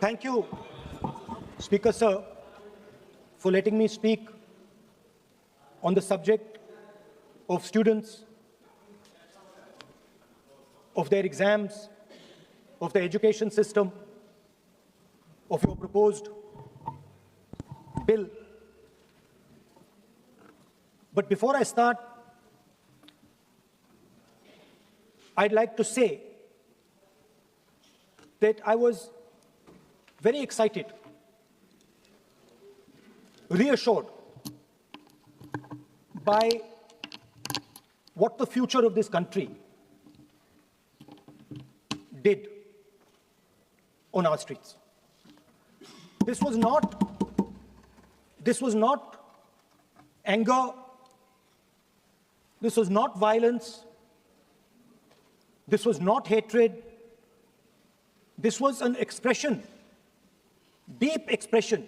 Thank you, Speaker Sir, for letting me speak on the subject of students, of their exams, of the education system, of your proposed bill. But before I start, I'd like to say that I was very excited, reassured by what the future of this country did on our streets. This was not anger, this was not violence, this was not hatred, this was an expression, deep expression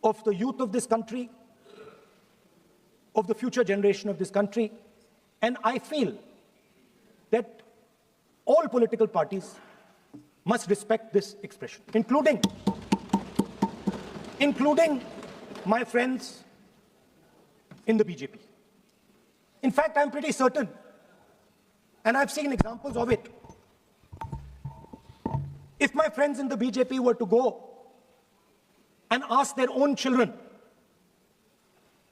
of the youth of this country, of the future generation of this country. And I feel that all political parties must respect this expression, including my friends in the BJP. In fact, I'm pretty certain, and I've seen examples of it, if my friends in the BJP were to go and ask their own children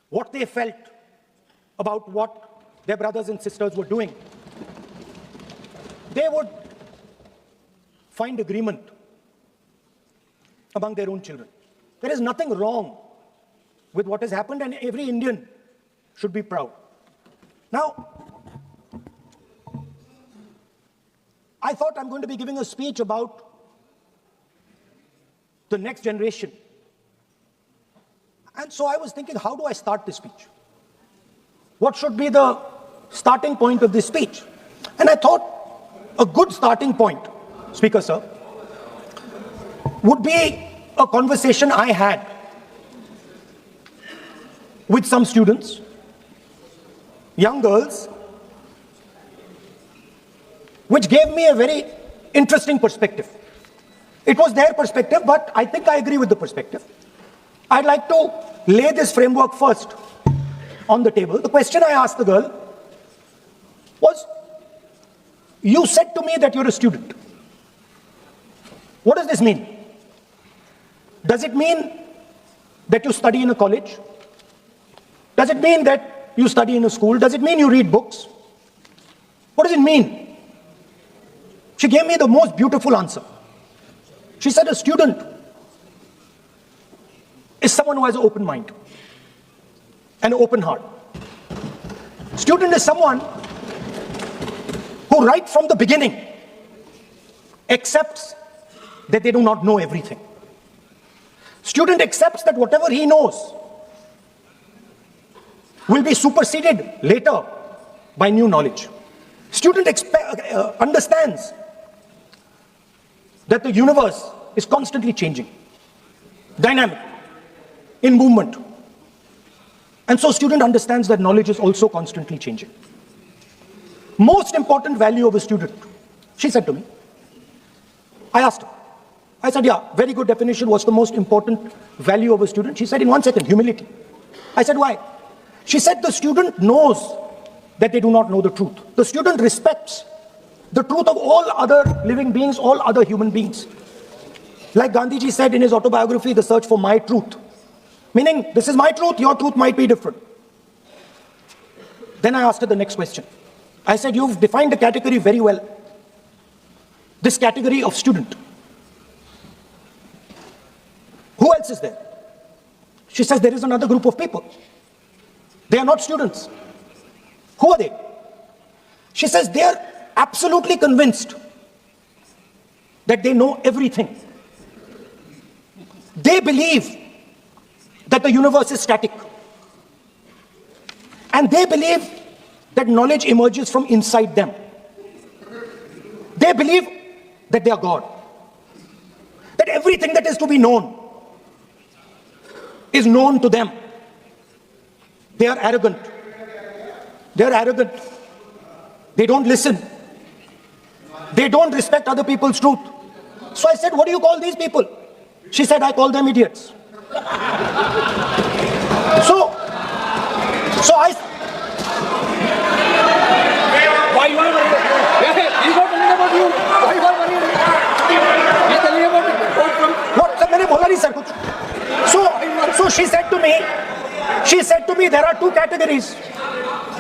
what they felt about what their brothers and sisters were doing, they would find agreement among their own children. There is nothing wrong with what has happened, and every Indian should be proud. Now, I thought I'm going to be giving a speech about the next generation. And so I was thinking, how do I start this speech? What should be the starting point of this speech? And I thought a good starting point, Speaker Sir, would be a conversation I had with some students, young girls, which gave me a very interesting perspective. It was their perspective, but I think I agree with the perspective. I'd like to lay this framework first on the table. The question I asked the girl was, you said to me that you're a student. What does this mean? Does it mean that you study in a college? Does it mean that you study in a school? Does it mean you read books? What does it mean? She gave me the most beautiful answer. She said a student is someone who has an open mind and an open heart. Student is someone who right from the beginning accepts that they do not know everything. Student accepts that whatever he knows will be superseded later by new knowledge. Student understands that the universe is constantly changing, dynamic, in movement. And so student understands that knowledge is also constantly changing. Most important value of a student, she said to me. I asked her. I said, yeah, very good definition. What's the most important value of a student? She said, in 1 second, humility. I said, why? She said, the student knows that they do not know the truth. The student respects the truth of all other living beings, all other human beings. Like Gandhiji said in his autobiography, The Search for My Truth. Meaning, this is my truth, your truth might be different. Then I asked her the next question. I said, you've defined the category very well. This category of student. Who else is there? She says, there is another group of people. They are not students. Who are they? She says, they are absolutely convinced that they know everything. They believe that the universe is static. And they believe that knowledge emerges from inside them. They believe that they are God. That everything that is to be known is known to them. They are arrogant. They are arrogant. They don't listen. They don't respect other people's truth. So I said, what do you call these people? She said, I call them idiots. So I... Why you are worried? He's not telling about you. Why you are worried? He's telling about it. What? Sir, मैंने बोला नहीं sir कुछ. So she said to me, there are two categories.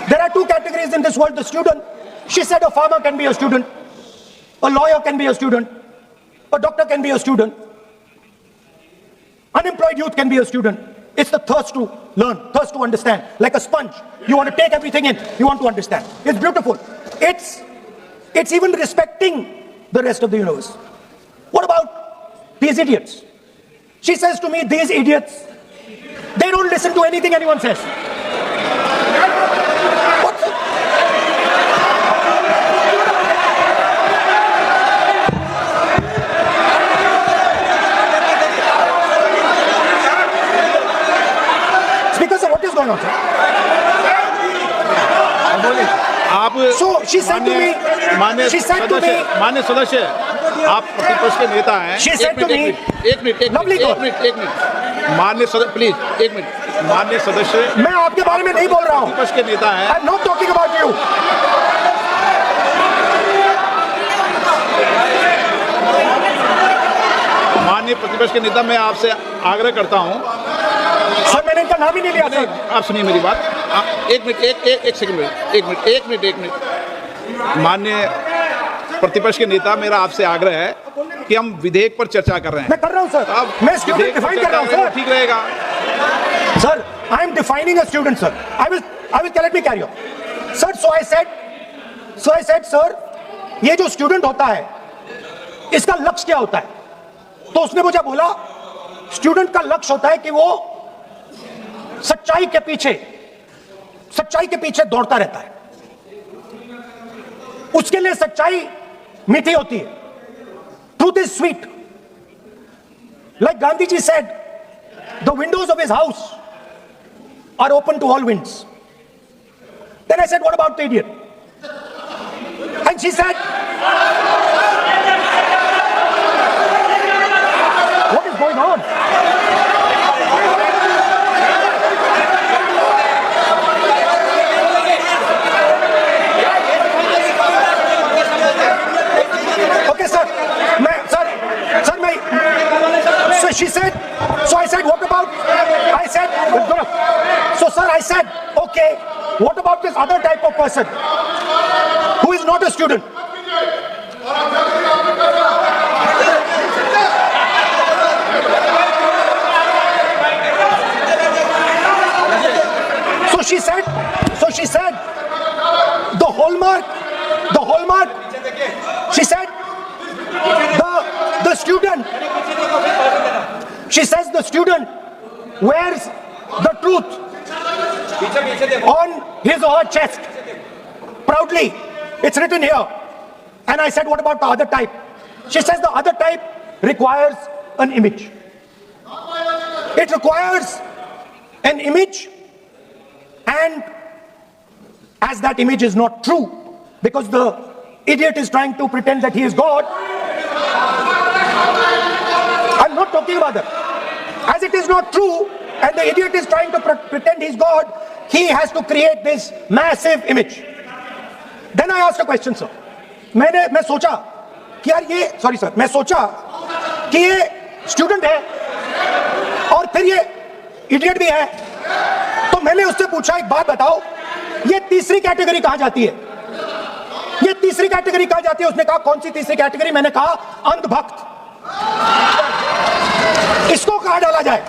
There are two categories in this world. The student. She said a farmer can be a student. A lawyer can be a student. A doctor can be a student. Unemployed youth can be a student. It's the thirst to learn, thirst to understand. Like a sponge. You want to take everything in. You want to understand. It's beautiful. It's even respecting the rest of the universe. What about these idiots? She says to me, these idiots, they don't listen to anything anyone says. What's it? Speaker sir, what is going on, sir? So she said to me, मान्य सदस्य, आप प्रतिपक्ष के नेता हैं. she said to me, एक minute मान्य सदस्य, प्लीज एक मिनट. मान्य सदस्य, मैं आपके बारे में नहीं बोल रहा हूँ. प्रतिपक्ष के नेता हैं. I'm not talking about you. माननीय प्रतिपक्ष के नेता, मैं आपसे आग्रह करता हूं. सर मैंने इनका नाम ही नहीं लिया सर. आप सुनिए मेरी बात. एक मिनट. माननीय प्रतिपक्ष के नेता, मेरा आपसे आग्रह है कि हम विधेयक पर चर्चा कर रहे हैं. मैं कर रहा हूं सर. मैं स्टूडेंट डिफाइन कर रहा हूं सर. ठीक रहेगा sir. I am defining a student sir. I will let me carry on sir. So I said sir, ये जो स्टूडेंट होता है इसका लक्ष्य क्या होता है? तो उसने मुझे बोला स्टूडेंट का लक्ष्य होता है कि वो सच्चाई के पीछे दौड़ता रहता है. उसके लिए सच्चाई मीठी होती है. Truth is sweet. Like Gandhi ji said, the windows of his house are open to all winds. Then I said, what about the idiot? And she said, what is going on? Okay, sir. So she said, so I said, what about, I said, so sir, I said, okay, what about this other type of person who is not a student? So she said, the hallmark, she said, the student, she says the student wears the truth on his or her chest proudly. It's written here. And I said, what about the other type? She says the other type requires an image. It requires an image, and as that image is not true, because the idiot is trying to pretend that he is God. I'm not talking about that. As it is not true, and the idiot is trying to pretend he's God, he has to create this massive image. Then I asked a question, sir. मैं सोचा कि यार ये, sorry sir, मैं सोचा कि ये student है और फिर ये इडियट भी है. तो मैंने उससे पूछा, एक बात बताओ, ये तीसरी कैटेगरी कहाँ जाती है? ये तीसरी कैटेगरी कहाँ जाती है? उसने कहा, कौन सी तीसरी कैटेगरी? मैंने कहा, अंधभक्त. इसको कहाँ डाला जाए?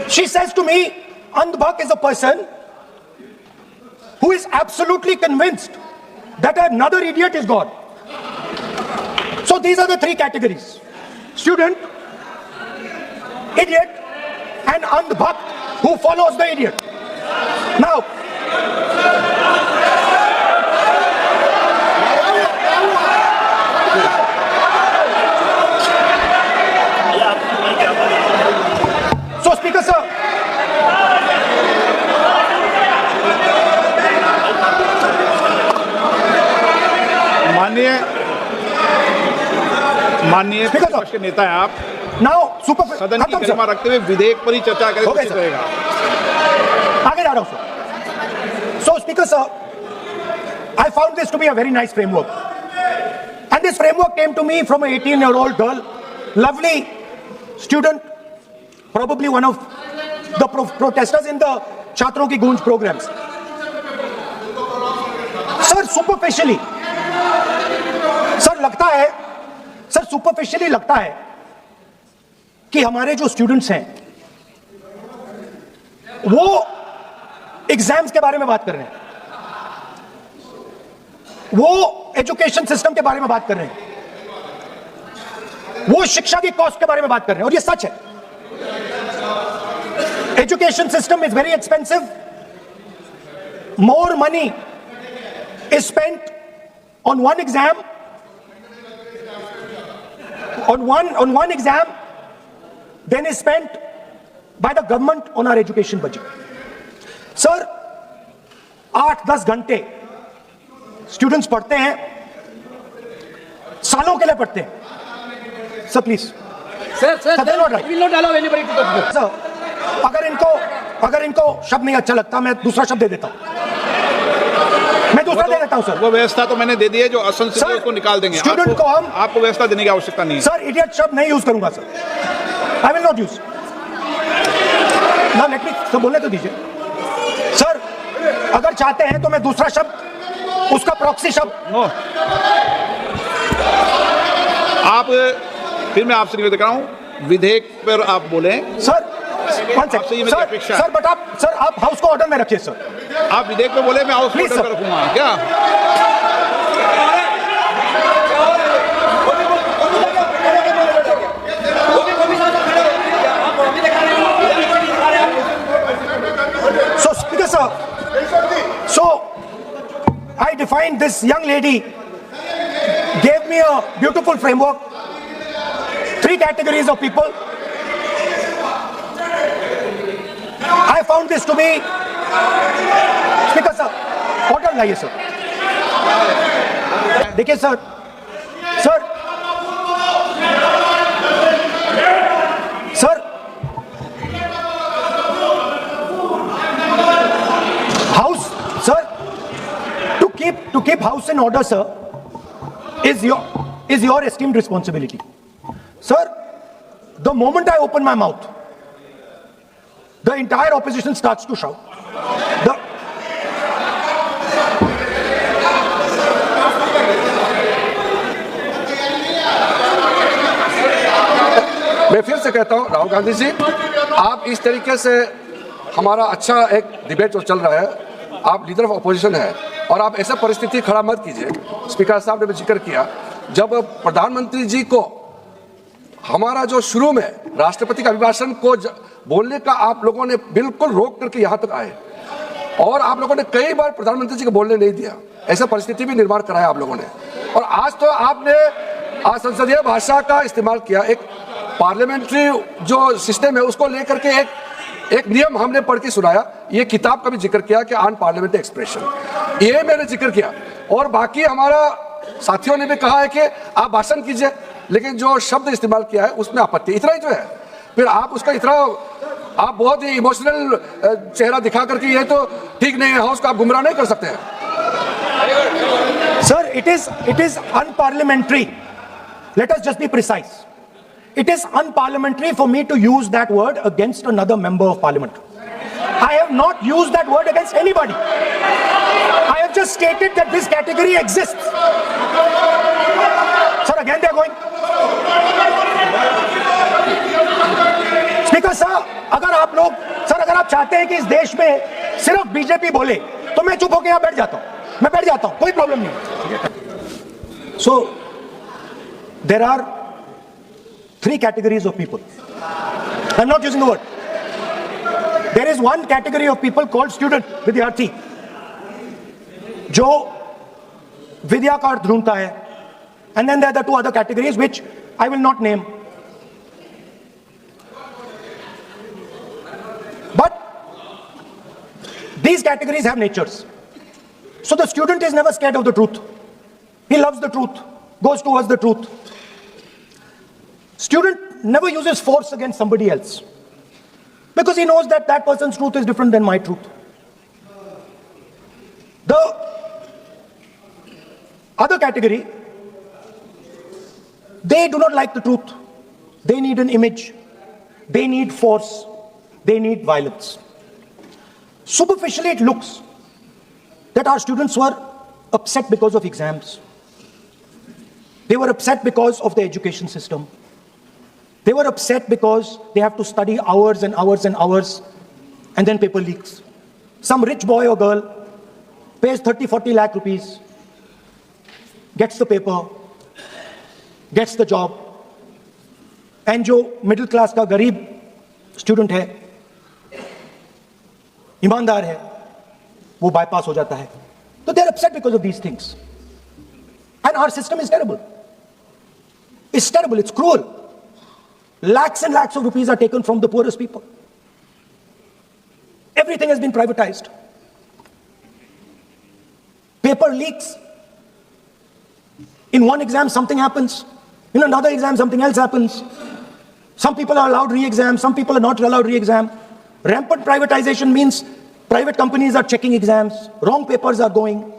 She says to me, अंधभक्त is a person who is absolutely convinced that another idiot is God. So these are the three categories: student, idiot, and andhbhakt who follows the idiot. Now, so Speaker sir, माननीय Speaker, प्रतिपक्ष के नेता हैं आप, Now, super. सदन की खत्म, गरिमा sir. रखते हुए विधेयक पर ही चर्चा करें तो Okay, उचित sir. रहेगा। आगे जा रहा हूं sir. So, Speaker sir, I found this to be a very nice framework, and this framework came to me from an 18-year-old girl, lovely student, probably one of the protesters in the Chhatron Ki Goonj programs. Sir, superficially, sir superficially लगता है कि हमारे जो students हैं वो exams के बारे में बात कर रहे हैं, वो एजुकेशन सिस्टम के बारे में बात कर रहे हैं, वो शिक्षा की कॉस्ट के बारे में बात कर रहे हैं, और ये सच है. Education system is very expensive. More money is spent on one exam, on one exam than is spent by the government on our education budget. Sir, 8-10 घंटे स्टूडेंट्स पढ़ते हैं, सालों के लिए पढ़ते हैं. Sir please Sir, we will not allow anybody to talk. Sir, अगर इनको शब्द नहीं अच्छा लगता मैं दूसरा शब्द दे देता हूं. मैं दूसरा दे देता हूं सर. वो व्यवस्था तो मैंने दे दी है, जो असंसिद्ध है उसको निकाल देंगे. स्टूडेंट को हम आपको व्यवस्था देने की आवश्यकता नहीं है. सर इडियट शब्द नहीं यूज करूंगा sir. I will not use. ना लेट मी तो बोलने तो दीजिए सर. अगर चाहते हैं तो मैं दूसरा शब्द, उसका प्रॉक्सी शब्द. नो, आप फिर मैं आपसे निवेदन कर रहा हूं, विधेयक पर आप बोले. सर आपसे ये मेरी अपेक्षा है. सर बट आप हाउस को ऑर्डर में रखिए सर. आप विधेयक पे बोले, मैं हाउस Please, ऑर्डर sir. रखूंगा क्या? So speaker sir, so I defined, this young lady gave me a beautiful framework. 3 categories of people. I found this to be, speaker sir order लाइए सर. देखिए sir, sir house sir, to keep house in order sir is your esteemed responsibility. Sir, the moment I open my mouth, the entire opposition starts to shout. मैं फिर से कहता हूं, राहुल गांधी जी, आप इस तरीके से हमारा अच्छा एक डिबेट जो चल रहा है, आप लीडर ऑफ अपोजिशन है और आप ऐसा परिस्थिति खड़ा मत कीजिए. स्पीकर साहब ने भी जिक्र किया, जब प्रधानमंत्री जी को हमारा जो शुरू में राष्ट्रपति का अभिभाषण को बोलने का आप लोगों ने बिल्कुल रोक करके यहाँ तक आए और आप लोगों ने कई बार प्रधानमंत्री जी को बोलने नहीं दिया. ऐसा परिस्थिति भी निर्माण कराया आप लोगों ने. और आज तो आपने संसदीय भाषा का इस्तेमाल किया. एक पार्लियामेंट्री जो सिस्टम है उसको लेकर के एक नियम हमने पढ़ के सुनाया. ये किताब का भी जिक्र किया कि अन पार्लियामेंट्री एक्सप्रेशन, ये मैंने जिक्र किया. और बाकी हमारा साथियों ने भी कहा है कि आप भाषण कीजिए, लेकिन जो शब्द इस्तेमाल किया है उसमें आपत्ति. इतना ही जो है, फिर आप उसका इतना आप बहुत ही इमोशनल चेहरा दिखा करके ये तो ठीक नहीं है, हाउस को आप गुमराह नहीं कर सकते हैं. Sir, it is unparliamentary. Let us just be precise. It is unparliamentary for me to use that word against another member of parliament. I have not used that word against anybody. I have just stated that this category exists. Sir, again they are going. Speaker sir, अगर आप चाहते हैं कि इस देश में सिर्फ BJP बोले तो मैं चुप होकर यहाँ बैठ जाता हूँ. मैं बैठ जाता हूँ, कोई प्रॉब्लम नहीं. So there are 3 categories of people. I'm not using the word. There is one category of people called student, विद्यार्थी, जो विद्या का अर्थ ढूंढता है. And then there are the 2 other categories which I will not name. But these categories have natures. So the student is never scared of the truth. He loves the truth, goes towards the truth. Student never uses force against somebody else because he knows that that person's truth is different than my truth. The other category, they do not like the truth. They need an image. They need force. They need violence. Superficially, it looks that our students were upset because of exams. They were upset because of the education system. They were upset because they have to study hours and hours and hours, and then paper leaks. Some rich boy or girl pays 30-40 lakh rupees, gets the paper, gets the job, and जो middle class का गरीब student है, ईमानदार है, वो bypass हो जाता है. So they are upset because of these things. And our system is terrible. It's terrible, it's cruel. Lakhs and lakhs of rupees are taken from the poorest people. Everything has been privatized. Paper leaks. In one exam, something happens. In another exam, something else happens. Some people are allowed re-exam, some people are not allowed re-exam. Rampant privatization means private companies are checking exams, wrong papers are going.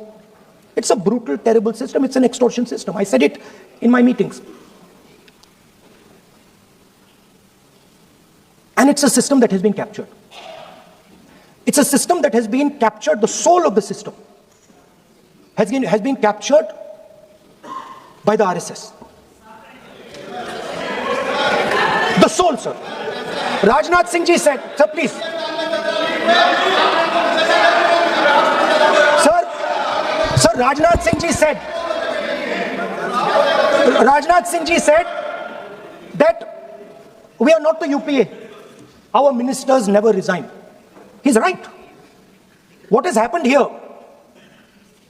It's a brutal, terrible system. It's an extortion system. I said it in my meetings. And it's a system that has been captured. It's a system that has been captured. The soul of the system has been captured by the RSS. The soul, sir. Rajnath Singh ji said, sir, please. Sir, Rajnath Singh ji said that we are not the UPA. Our ministers never resign. He's right. What has happened here?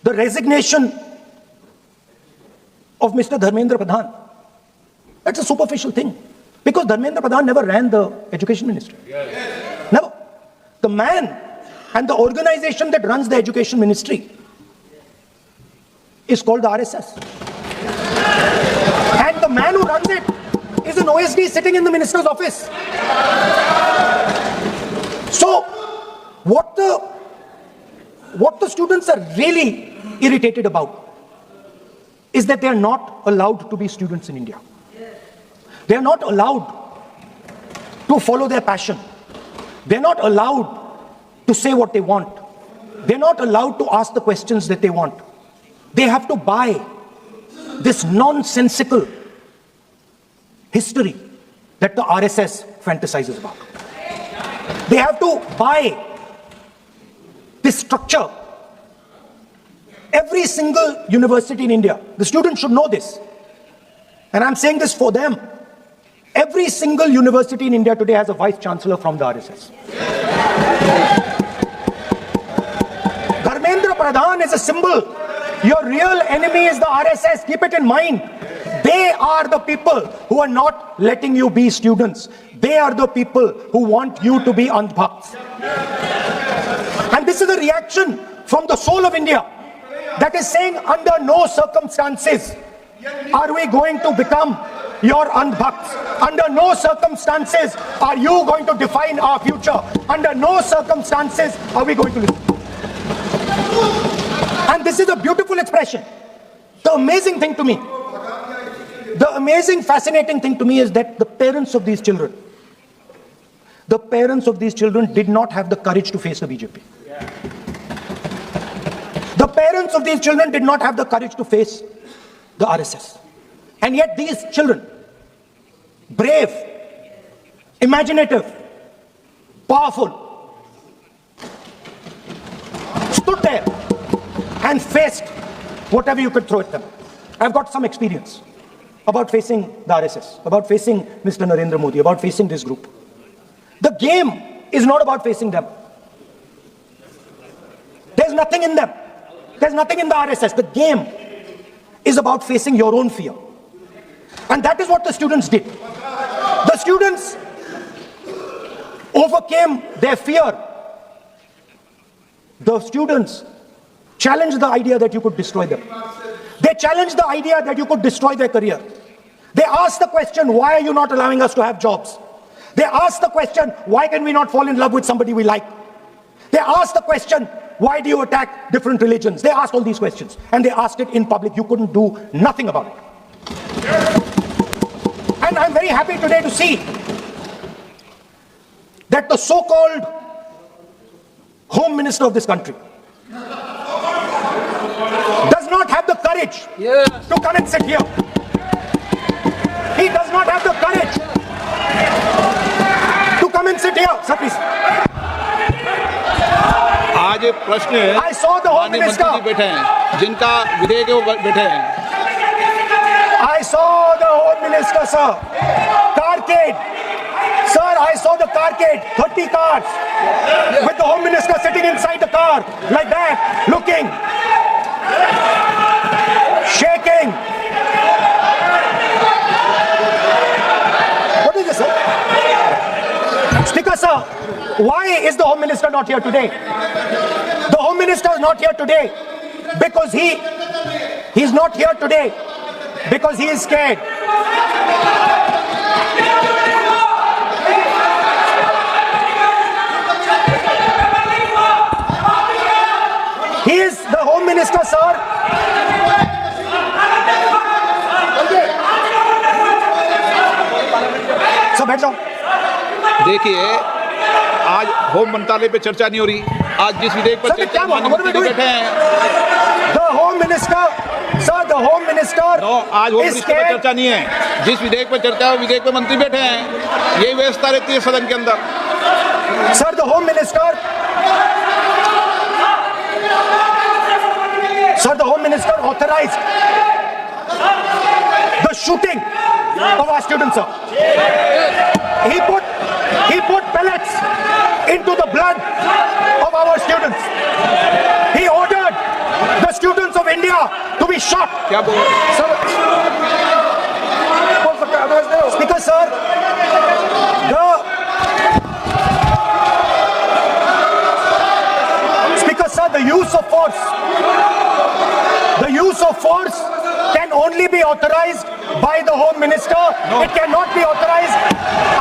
The resignation of Mr. Dharmendra Pradhan. That's a superficial thing. Because Dharmendra Pradhan never ran the education ministry. Yes. Never. The man and the organization that runs the education ministry is called the RSS. And the man who runs it is an OSD sitting in the minister's office. So, what the students are really irritated about is that they are not allowed to be students in India. They are not allowed to follow their passion. They are not allowed to say what they want. They are not allowed to ask the questions that they want. They have to buy this nonsensical history that the RSS fantasizes about. They have to buy this structure. Every single university in India, the students should know this, and I'm saying this for them. Every single university in India today has a vice chancellor from the RSS. Dharmendra Pradhan is a symbol. Your real enemy is the RSS. Keep it in mind. They are the people who are not letting you be students. They are the people who want you to be andhbhakts. And this is a reaction from the soul of India that is saying, under no circumstances are we going to become your andhbhakts. Under no circumstances are you going to define our future. Under no circumstances are we going to listen. And this is a beautiful expression. The amazing thing to me, the amazing, fascinating thing to me is that the parents of these children did not have the courage to face the BJP. The parents of these children did not have the courage to face the RSS. And yet these children, brave, imaginative, powerful, stood there and faced whatever you could throw at them. I've got some experience about facing the RSS, about facing Mr. Narendra Modi, about facing this group. The game is not about facing them. There's nothing in them. There's nothing in the RSS. The game is about facing your own fear. And that is what the students did. The students overcame their fear. The students challenged the idea that you could destroy them. They challenged the idea that you could destroy their career. They ask the question, why are you not allowing us to have jobs? They ask the question, why can we not fall in love with somebody we like? They ask the question, why do you attack different religions? They asked all these questions, and they asked it in public. You couldn't do nothing about it. And I'm very happy today to see that the so-called Home Minister of this country does not have the courage to come and sit here. He does not have the courage to come and sit here. Sir, please. आज प्रश्न है, I saw the Home माननीय Minister. मंत्री जी बैठे हैं, जिनका विधेयक है वो बैठे हैं. I saw the Home Minister, sir. Carcade. Sir, I saw the carcade. 30 cars. With the Home Minister sitting inside the car. Like that. Looking. Shaking. What is this, sir? Speaker, sir, why is the Home Minister not here today? The Home Minister is not here today because he's not here today because he is scared. He is the Home Minister, sir. So, बैठ जाओ. देखिए, आज home मंत्रालय पे चर्चा नहीं हो रही. आज जिस विधेयक पर Sir, चर्चा क्या माननीय मंत्री जी बैठे हैं. The Home Minister, sir, the Home Minister no, आज होम is मिनिस्टर पर scared. चर्चा नहीं है. जिस विधेयक पर चर्चा है, विधेयक पे मंत्री बैठे हैं. यही व्यवस्था रहती है सदन के अंदर. Sir, the Home Minister. Sir, the Home Minister authorized the shooting of our students, sir. He put pellets into the blood of our students. He ordered the students of India to be shot. क्या बोल रहे हैं? Speaker, sir, the use of force can only be authorized by the Home Minister. It cannot be authorized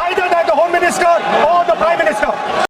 either by the Home Minister or the Prime Minister.